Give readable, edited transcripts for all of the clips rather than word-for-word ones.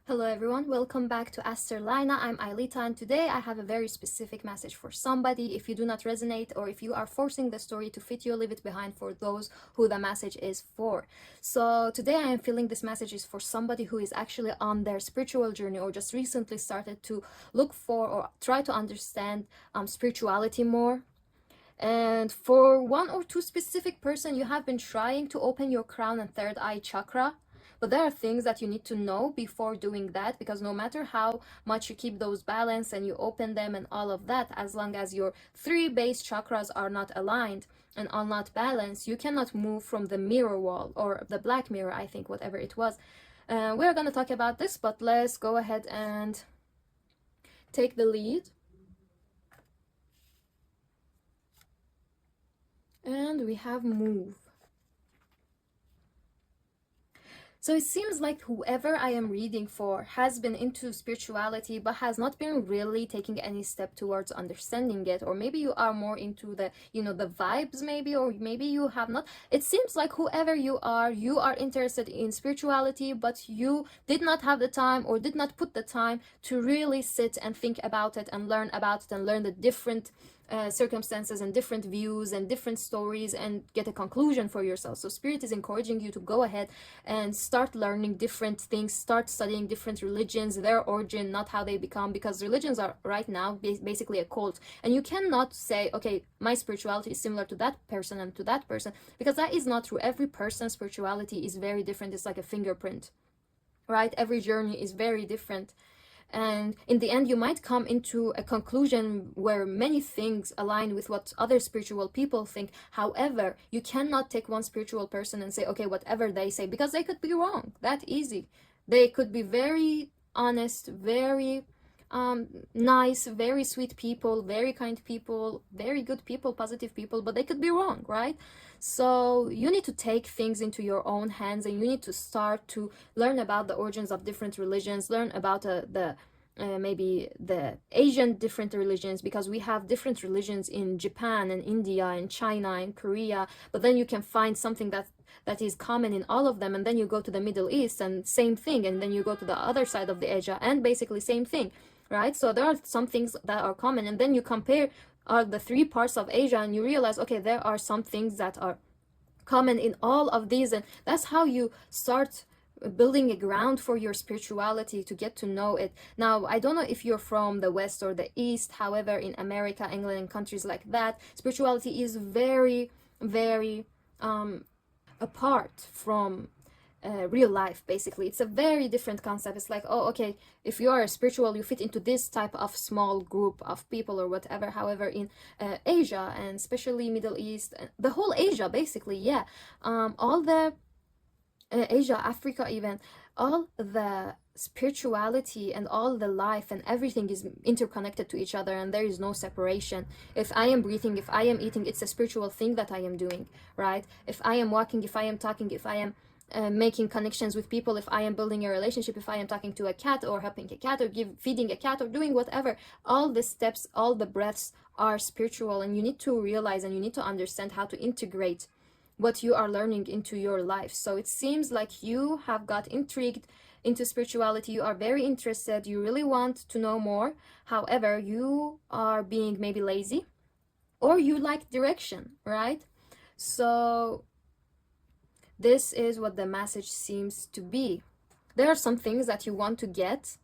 Hello everyone, welcome back to AsterLayna. I'm Ailita and today I have a very specific message for somebody. If you do not resonate or if you are forcing the story to fit you, leave it behind for those who the message is for. So today I am feeling this message is for somebody who is actually on their spiritual journey or just recently started to look for or try to understand spirituality more. And for one or two specific person, you have been trying to open your crown and third eye chakra. But there are things that you need to know before doing that, because no matter how much you keep those balanced and you open them and all of that, as long as your three base chakras are not aligned and are not balanced, you cannot move from the mirror wall or the black mirror, I think, whatever it was. We're going to talk about this, but let's go ahead and take the lead. And we have move. So it seems like whoever I am reading for has been into spirituality but has not been really taking any step towards understanding it. Or maybe you are more into the, the vibes maybe, or maybe you have not. It seems like whoever you are interested in spirituality, but you did not have the time or did not put the time to really sit and think about it and learn about it and learn the different circumstances and different views and different stories and get a conclusion for yourself. So spirit is encouraging you to go ahead and start learning different things, start studying different religions, their origin, not how they become, because religions are right now basically a cult, and you cannot say, okay, my spirituality is similar to that person and to that person, because that is not true. Every person's spirituality is very different. It's like a fingerprint, right? Every journey is very different. And in the end, you might come into a conclusion where many things align with what other spiritual people think. However, you cannot take one spiritual person and say, okay, whatever they say, because they could be wrong. That easy. They could be very honest, very nice, very sweet people, very kind people, very good people, positive people, but they could be wrong, right? So you need to take things into your own hands, and you need to start to learn about the origins of different religions, learn about maybe the Asian different religions, because we have different religions in Japan and India and China and Korea, but then you can find something that is common in all of them, and then you go to the Middle East and same thing, and then you go to the other side of the Asia and basically same thing, right? So there are some things that are common, and then you compare the three parts of Asia and you realize, okay, there are some things that are common in all of these, and that's how you start building a ground for your spirituality to get to know it. Now, I don't know if you're from the West or the East, however, in America, England, and countries like that, spirituality is very, very apart from real life. Basically, it's a very different concept. It's like, oh, okay, if you are a spiritual, you fit into this type of small group of people or whatever. However, in Asia, and especially Middle East, the whole Asia basically, yeah, all the Asia, Africa, even, all the spirituality and all the life and everything is interconnected to each other, and there is no separation. If I am breathing, if I am eating, it's a spiritual thing that I am doing, right? If I am walking, if I am talking, if I am making connections with people, if I am building a relationship, if I am talking to a cat or helping a cat or feeding a cat or doing whatever, all the steps, all the breaths are spiritual, and you need to realize and you need to understand how to integrate what you are learning into your life. So it seems like you have got intrigued into spirituality, you are very interested, you really want to know more. However, you are being maybe lazy, or you like direction, right? So this is what the message seems to be. There are some things that you want to get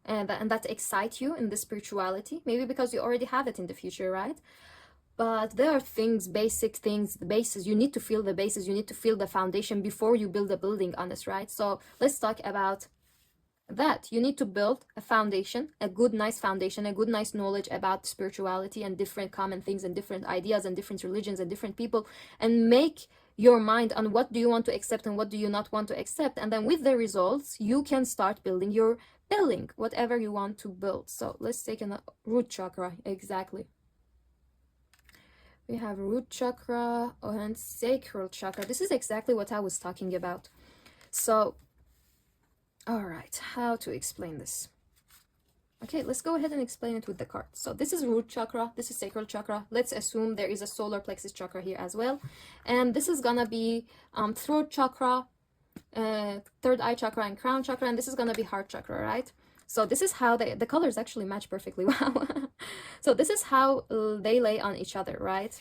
and that excite you in the spirituality, maybe because you already have it in the future, right? But there are things, basic things, the bases. You need to feel the bases, you need to feel the foundation before you build a building on this, right? So let's talk about that. You need to build a foundation, a good, nice foundation, a good, nice knowledge about spirituality and different common things and different ideas and different religions and different people, and make your mind on what do you want to accept and what do you not want to accept. And then with the results, you can start building your building, whatever you want to build. So let's take a root chakra. Exactly. We have root chakra and sacral chakra. This is exactly what I was talking about. So, all right, how to explain this? Okay, let's go ahead and explain it with the card. So this is root chakra, this is sacral chakra. Let's assume there is a solar plexus chakra here as well. And this is gonna be throat chakra, third eye chakra and crown chakra, and this is gonna be heart chakra, right? So this is how the colors actually match perfectly well. So this is how they lay on each other, right?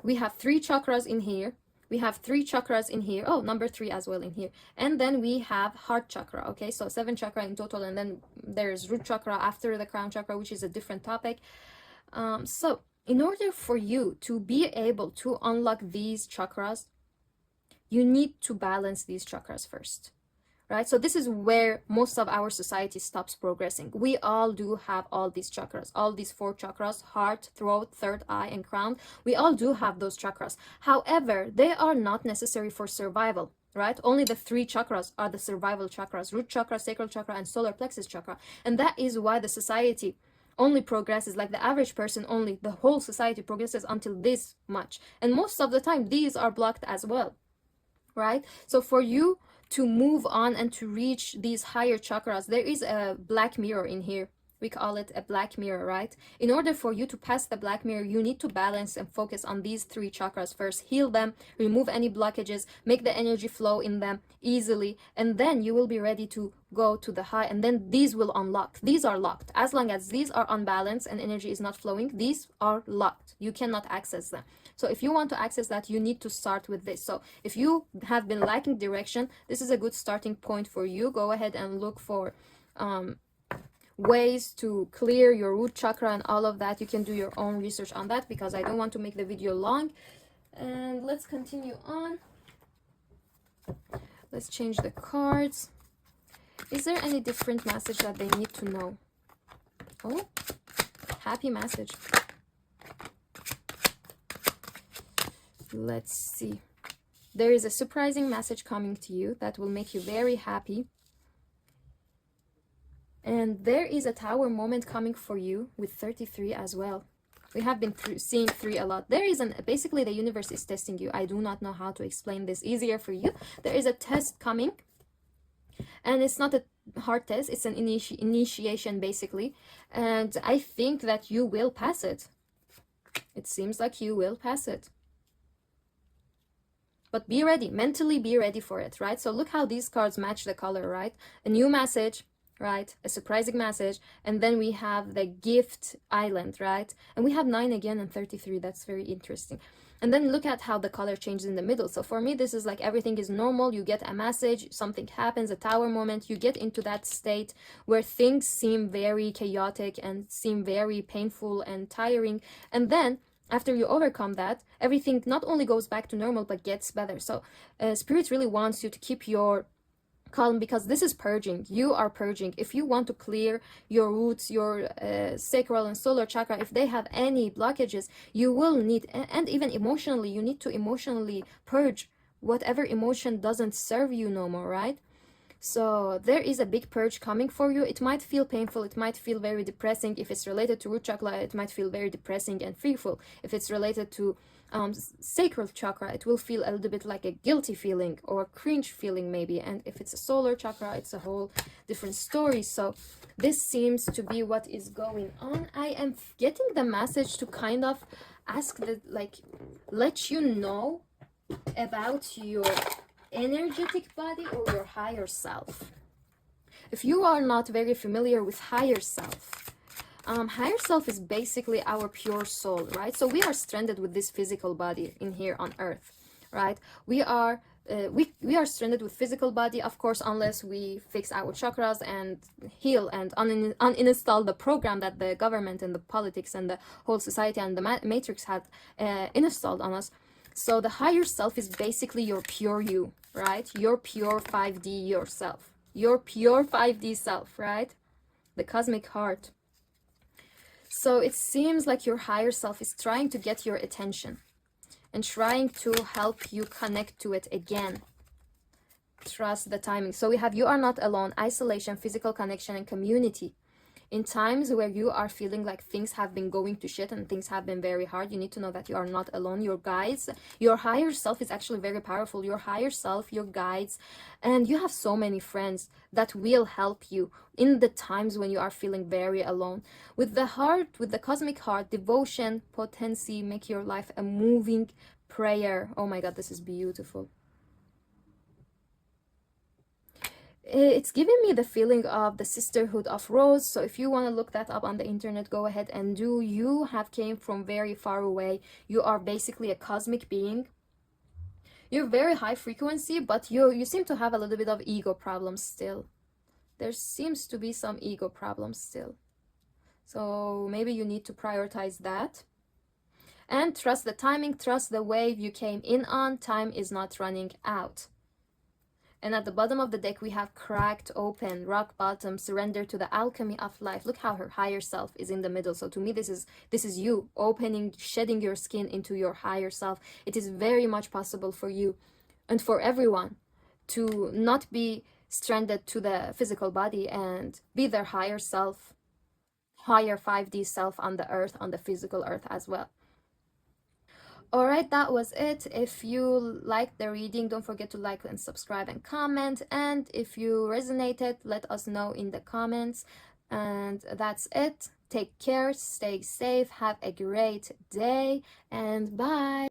We have 3 chakras in here. We have 3 chakras in here. Oh, number 3 as well in here. And then we have heart chakra, okay? So 7 chakra in total, and then there's root chakra after the crown chakra, which is a different topic. So in order for you to be able to unlock these chakras, you need to balance these chakras first, right? So this is where most of our society stops progressing. We all do have all these chakras, all these 4 chakras: heart, throat, third eye, and crown. We all do have those chakras. However, they are not necessary for survival, right? Only the 3 chakras are the survival chakras: root chakra, sacral chakra, and solar plexus chakra. And that is why the society only progresses, like the average person, only the whole society progresses until this much. And most of the time, these are blocked as well, right? So for you to move on and to reach these higher chakras, there is a black mirror in here. We call it a black mirror, right? In order for you to pass the black mirror, you need to balance and focus on these 3 chakras first. Heal them, remove any blockages, make the energy flow in them easily, and then you will be ready to go to the high, and then these will unlock. These are locked. As long as these are unbalanced and energy is not flowing, these are locked. You cannot access them. So if you want to access that, you need to start with this. So if you have been lacking direction, this is a good starting point for you. Go ahead and look for ways to clear your root chakra and all of that. You can do your own research on that, because I don't want to make the video long. And let's continue on. Let's change the cards. Is there any different message that they need to know? Oh, happy message. Let's see. There is a surprising message coming to you that will make you very happy. And there is a tower moment coming for you with 33 as well. We have been seeing 3 a lot. There is basically the universe is testing you. I do not know how to explain this easier for you. There is a test coming. And it's not a hard test. It's an initiation basically. And I think that you will pass it. It seems like you will pass it. But be ready. Mentally be ready for it, right? So look how these cards match the color, right? A new message, right? A surprising message. And then we have the gift island, right? And we have 9 again and 33. That's very interesting. And then look at how the color changes in the middle. So for me, this is like everything is normal. You get a message, something happens, a tower moment. You get into that state where things seem very chaotic and seem very painful and tiring. And then after you overcome that, everything not only goes back to normal, but gets better. So Spirit really wants you to keep your calm, because this is purging. You are purging. If you want to clear your roots, your sacral and solar chakra, if they have any blockages, you will need, and even emotionally, you need to emotionally purge whatever emotion doesn't serve you no more, right? So there is a big purge coming for you. It might feel painful. It might feel very depressing. If it's related to root chakra, it might feel very depressing and fearful. If it's related to sacral chakra, it will feel a little bit like a guilty feeling or a cringe feeling maybe. And if it's a solar chakra, it's a whole different story. So this seems to be what is going on. I am getting the message to kind of ask the, like, let you know about your energetic body or your higher self. If you are not very familiar with higher self, higher self is basically our pure soul, right? So we are stranded with this physical body in here on earth, right? We are stranded with physical body, of course, unless we fix our chakras and heal and uninstall the program that the government and the politics and the whole society and the matrix had installed on us. So the higher self is basically your pure you, right? Your pure 5D yourself. Your pure 5D self, right? The cosmic heart. So it seems like your higher self is trying to get your attention and trying to help you connect to it again. Trust the timing. So we have you are not alone, isolation, physical connection, and community. In times where you are feeling like things have been going to shit and things have been very hard, you need to know that you are not alone. Your guides, your higher self is actually very powerful. Your higher self, your guides, and you have so many friends that will help you in the times when you are feeling very alone. With the heart, with the cosmic heart, devotion, potency, make your life a moving prayer. Oh my god, this is beautiful. It's giving me the feeling of the sisterhood of rose. So if you want to look that up on the internet, go ahead and do. You have came from very far away. You are basically a cosmic being. You're very high frequency, but you seem to have a little bit of ego problems still. There seems to be some ego problems still. So maybe you need to prioritize that. And trust the timing, trust the wave you came in on. Time is not running out. And at the bottom of the deck, we have cracked open, rock bottom, surrender to the alchemy of life. Look how her higher self is in the middle. So to me, this is you opening, shedding your skin into your higher self. It is very much possible for you and for everyone to not be stranded to the physical body and be their higher self, higher 5D self on the earth, on the physical earth as well. Alright, that was it. If you liked the reading, don't forget to like and subscribe and comment. And if you resonated, let us know in the comments. And that's it. Take care, stay safe, have a great day, and bye.